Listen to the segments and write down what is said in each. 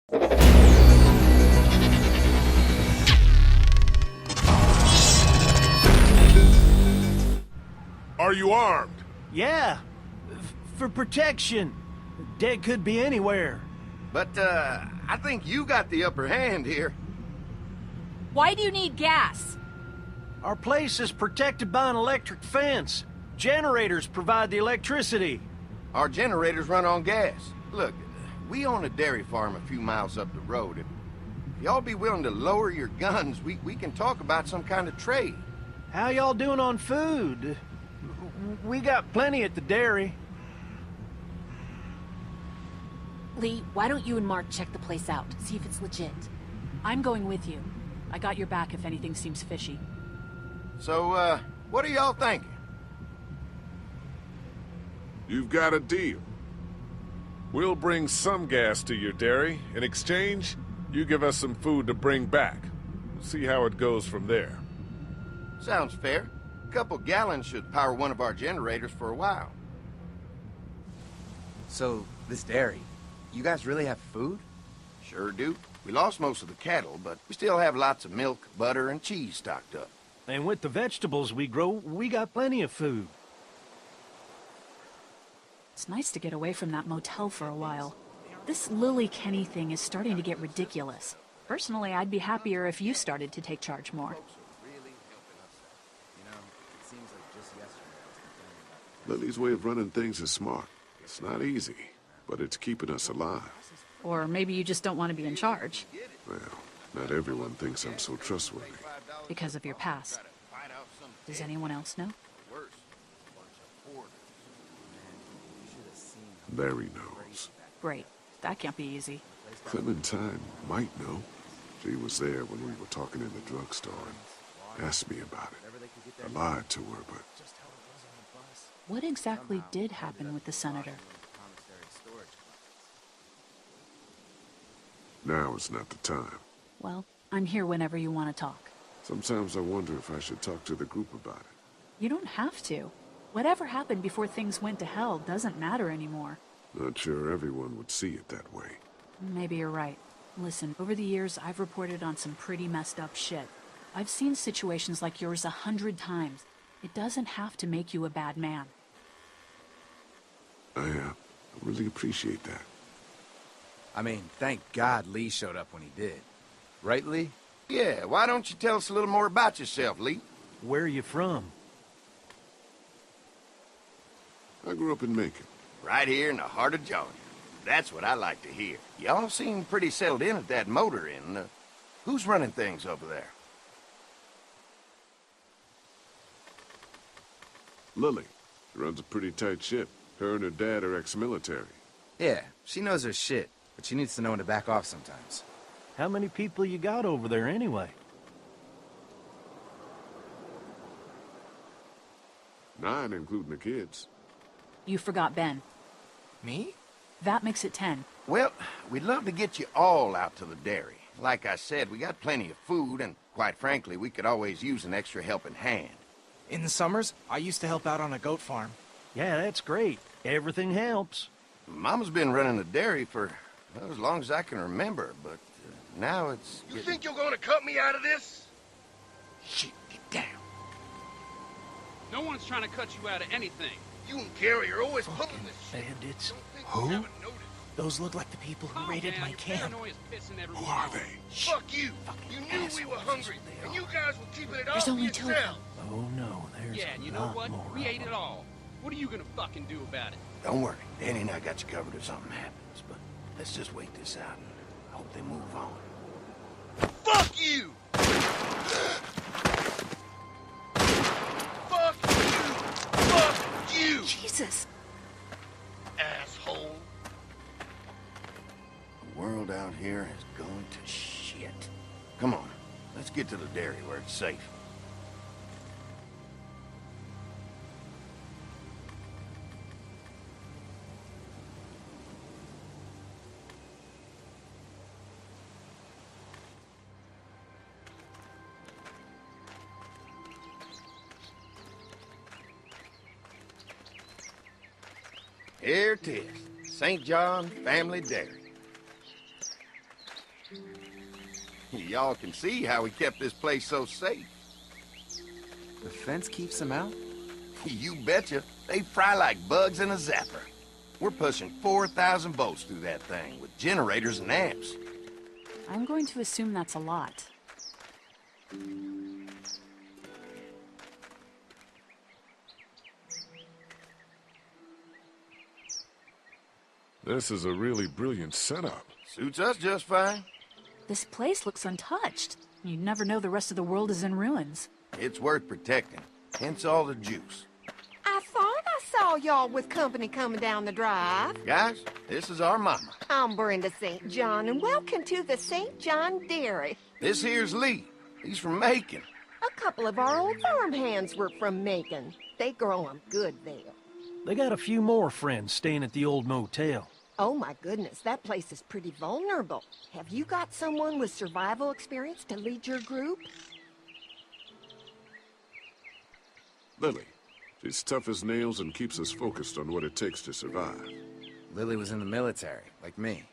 Are you armed? Yeah, for protection. Dead could be anywhere. But, I think you got the upper hand here. Why do you need gas? Our place is protected by an electric fence. Generators provide the electricity. Our generators run on gas. Look, we own a dairy farm a few miles up the road. If y'all be willing to lower your guns, we can talk about some kind of trade. How y'all doing on food? We got plenty at the dairy. Lee, why don't you and Mark check the place out, see if it's legit? I'm going with you. I got your back if anything seems fishy. So, what are y'all thinking? You've got a deal. We'll bring some gas to your dairy. In exchange, you give us some food to bring back. We'll see how it goes from there. Sounds fair. A couple gallons should power one of our generators for a while. So, this dairy, you guys really have food? Sure do. We lost most of the cattle, but we still have lots of milk, butter, and cheese stocked up. And with the vegetables we grow, we got plenty of food. It's nice to get away from that motel for a while. This Lily Kenny thing is starting to get ridiculous. Personally, I'd be happier if you started to take charge more. Lily's way of running things is smart. It's not easy, but it's keeping us alive. Or maybe you just don't want to be in charge. Well, not everyone thinks I'm so trustworthy. Because of your past. Does anyone else know? Larry knows. Great. That can't be easy. Clementine might know. She was there when we were talking in the drugstore and asked me about it. I lied to her, but... What exactly did happen with the senator? Now is not the time. Well, I'm here whenever you want to talk. Sometimes I wonder if I should talk to the group about it. You don't have to. Whatever happened before things went to hell doesn't matter anymore. Not sure everyone would see it that way. Maybe you're right. Listen, over the years, I've reported on some pretty messed up shit. I've seen situations like yours 100 times. It doesn't have to make you a bad man. I really appreciate that. I mean, thank God Lee showed up when he did. Right, Lee? Yeah, why don't you tell us a little more about yourself, Lee? Where are you from? I grew up in Macon. Right here in the heart of Georgia. That's what I like to hear. Y'all seem pretty settled in at that motor inn. Who's running things over there? Lily. She runs a pretty tight ship. Her and her dad are ex-military. Yeah, she knows her shit, but she needs to know when to back off sometimes. How many people you got over there anyway? 9, including the kids. You forgot Ben. Me? That makes it 10. Well, we'd love to get you all out to the dairy. Like I said, we got plenty of food, and quite frankly, we could always use an extra helping hand. In the summers, I used to help out on a goat farm. Yeah, that's great. Everything helps. Mama's been running the dairy for well, as long as I can remember, but now it's... You think you're gonna cut me out of this? Shit, get down. No one's trying to cut you out of anything. You and Gary are always pulling this shit. Bandits. Who? Those look like the people who raided my camp. Who are they? Fuck you! You knew we were hungry, and you guys were keeping it all There's for only 2 of them. yourself. Oh no, there's Yeah, a and you know lot what? more We of ate it them. all. What are you gonna fucking do about it? Don't worry, Danny and I got you covered if something happens, but let's just wait this out and hope they move on. Fuck you! Fuck you! Fuck you! Jesus! Asshole! The world out here has gone to shit. Come on, let's get to the dairy where it's safe. Here it is, St. John Family Dairy. Y'all can see how we kept this place so safe. The fence keeps them out? You betcha. They fry like bugs in a zapper. We're pushing 4,000 volts through that thing with generators and amps. I'm going to assume that's a lot. This is a really brilliant setup. Suits us just fine. This place looks untouched. You'd never know the rest of the world is in ruins. It's worth protecting, hence all the juice. I thought I saw y'all with company coming down the drive. Guys, this is our mama. I'm Brenda St. John, and welcome to the St. John Dairy. This here's Lee. He's from Macon. A couple of our old farm hands were from Macon. They grow 'em good there. They got a few more friends staying at the old motel. Oh my goodness, that place is pretty vulnerable. Have you got someone with survival experience to lead your group? Lily. She's tough as nails and keeps us focused on what it takes to survive. Lily was in the military, like me.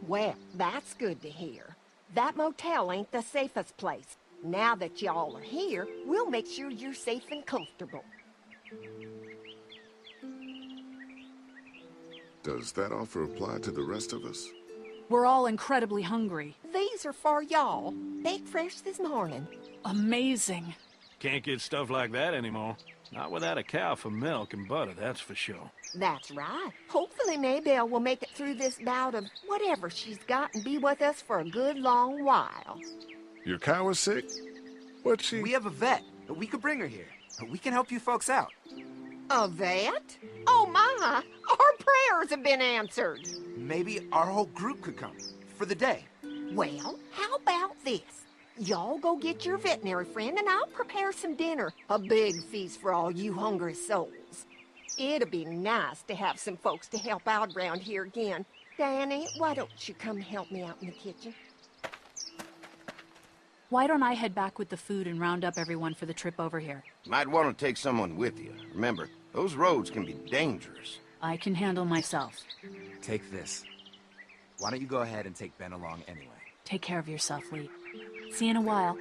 Well, that's good to hear. That motel ain't the safest place. Now that y'all are here, we'll make sure you're safe and comfortable. Does that offer apply to the rest of us? We're all incredibly hungry. These are for y'all. Baked fresh this morning. Amazing. Can't get stuff like that anymore. Not without a cow for milk and butter, that's for sure. That's right. Hopefully Maybelle will make it through this bout of whatever she's got and be with us for a good long while. Your cow is sick? What's she? We have a vet. We could bring her here. We can help you folks out. A vet? Oh my! Our prayers have been answered. Maybe our whole group could come. For the day. Well, how about this? Y'all go get your veterinary friend and I'll prepare some dinner. A big feast for all you hungry souls. It'd be nice to have some folks to help out around here again. Danny, why don't you come help me out in the kitchen? Why don't I head back with the food and round up everyone for the trip over here? Might want to take someone with you. Remember, those roads can be dangerous. I can handle myself. Take this. Why don't you go ahead and take Ben along anyway? Take care of yourself, Lee. See you in a while.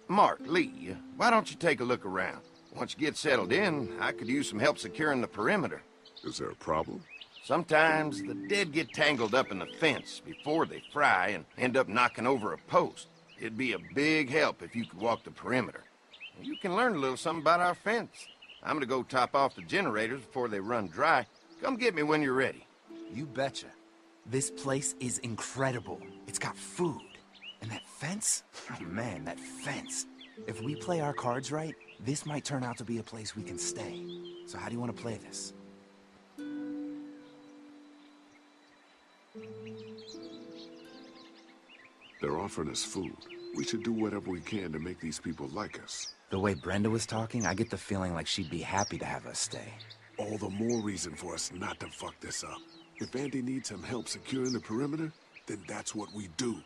Mark, Lee, why don't you take a look around? Once you get settled in, I could use some help securing the perimeter. Is there a problem? Sometimes the dead get tangled up in the fence before they fry and end up knocking over a post. It'd be a big help if you could walk the perimeter. You can learn a little something about our fence. I'm gonna go top off the generators before they run dry. Come get me when you're ready. You betcha. This place is incredible. It's got food. And that fence? Oh man, that fence. If we play our cards right, this might turn out to be a place we can stay. So how do you want to play this? They're offering us food. We should do whatever we can to make these people like us. The way Brenda was talking, I get the feeling like she'd be happy to have us stay. All the more reason for us not to fuck this up. If Andy needs some help securing the perimeter, then that's what we do.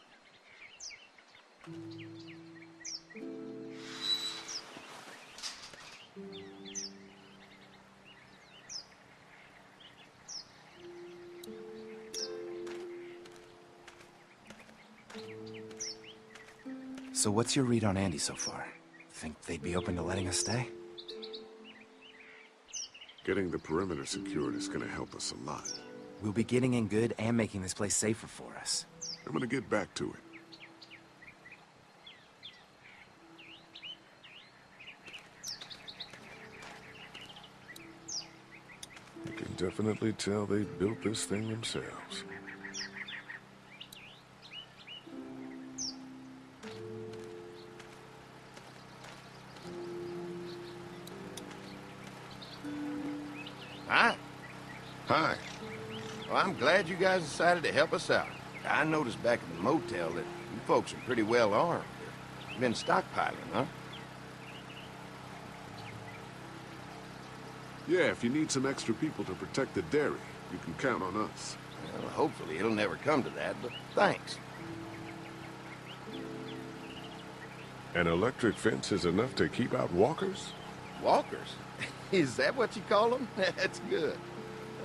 So what's your read on Andy so far? Think they'd be open to letting us stay? Getting the perimeter secured is gonna help us a lot. We'll be getting in good and making this place safer for us. I'm gonna get back to it. You can definitely tell they built this thing themselves. Hi. Hi. Well, I'm glad you guys decided to help us out. I noticed back at the motel that you folks are pretty well armed. You've been stockpiling, huh? Yeah, if you need some extra people to protect the dairy, you can count on us. Well, hopefully it'll never come to that, but thanks. An electric fence is enough to keep out walkers? Walkers? Is that what you call them? That's good.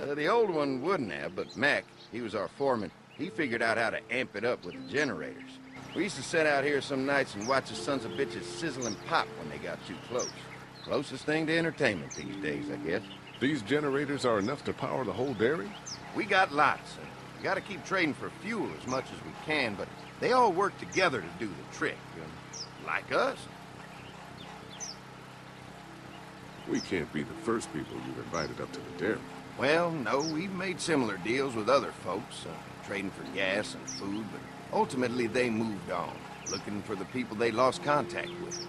The old one wouldn't have, but Mac, he was our foreman, he figured out how to amp it up with the generators. We used to sit out here some nights and watch the sons of bitches sizzle and pop when they got too close. Closest thing to entertainment these days, I guess. These generators are enough to power the whole dairy? We got lots, and we gotta keep trading for fuel as much as we can, but they all work together to do the trick, like us. We can't be the first people you've invited up to the dairy. Well, no, we've made similar deals with other folks, trading for gas and food, but ultimately they moved on, looking for the people they lost contact with.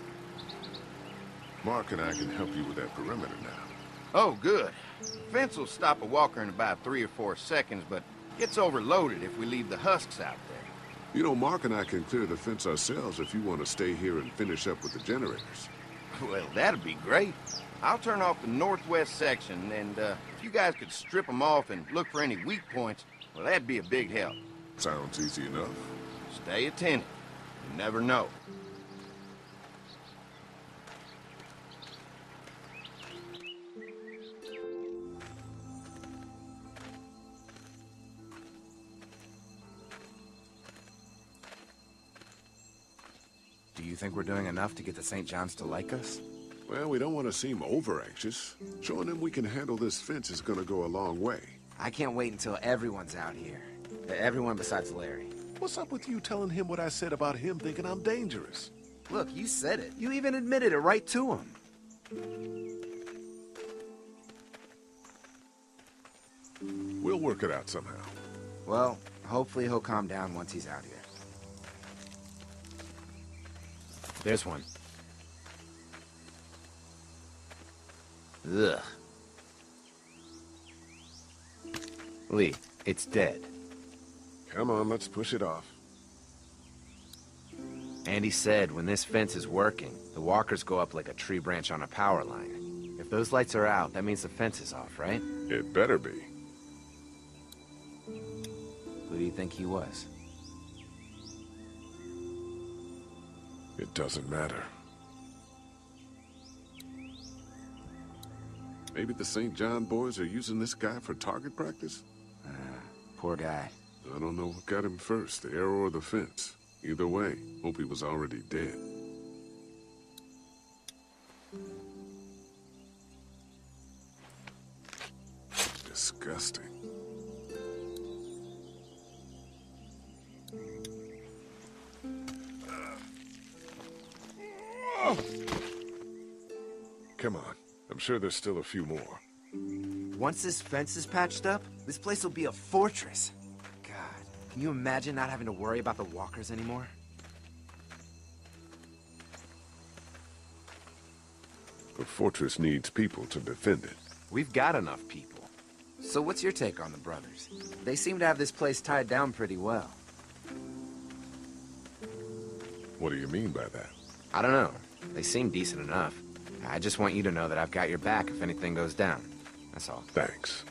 Mark and I can help you with that perimeter now. Oh, good. The fence will stop a walker in about 3 or 4 seconds, but gets overloaded if we leave the husks out there. You know, Mark and I can clear the fence ourselves if you want to stay here and finish up with the generators. Well, that'd be great. I'll turn off the northwest section, and if you guys could strip them off and look for any weak points, well, that'd be a big help. Sounds easy enough. Stay attentive. You never know. Do you think we're doing enough to get the St. John's to like us? Well, we don't want to seem over-anxious. Showing them we can handle this fence is gonna go a long way. I can't wait until everyone's out here. Everyone besides Larry. What's up with you telling him what I said about him thinking I'm dangerous? Look, you said it. You even admitted it right to him. We'll work it out somehow. Well, hopefully he'll calm down once he's out here. There's one. Ugh. Lee, it's dead. Come on, let's push it off. Andy said when this fence is working, the walkers go up like a tree branch on a power line. If those lights are out, that means the fence is off, right? It better be. Who do you think he was? It doesn't matter. Maybe the St. John boys are using this guy for target practice? Poor guy. I don't know what got him first, the arrow or the fence. Either way, hope he was already dead. Disgusting. Come on. I'm sure there's still a few more. Once this fence is patched up, this place will be a fortress. God, can you imagine not having to worry about the walkers anymore? The fortress needs people to defend it. We've got enough people. So what's your take on the brothers? They seem to have this place tied down pretty well. What do you mean by that? I don't know. They seem decent enough. I just want you to know that I've got your back if anything goes down. That's all. Thanks.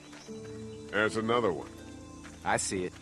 There's another one. I see it.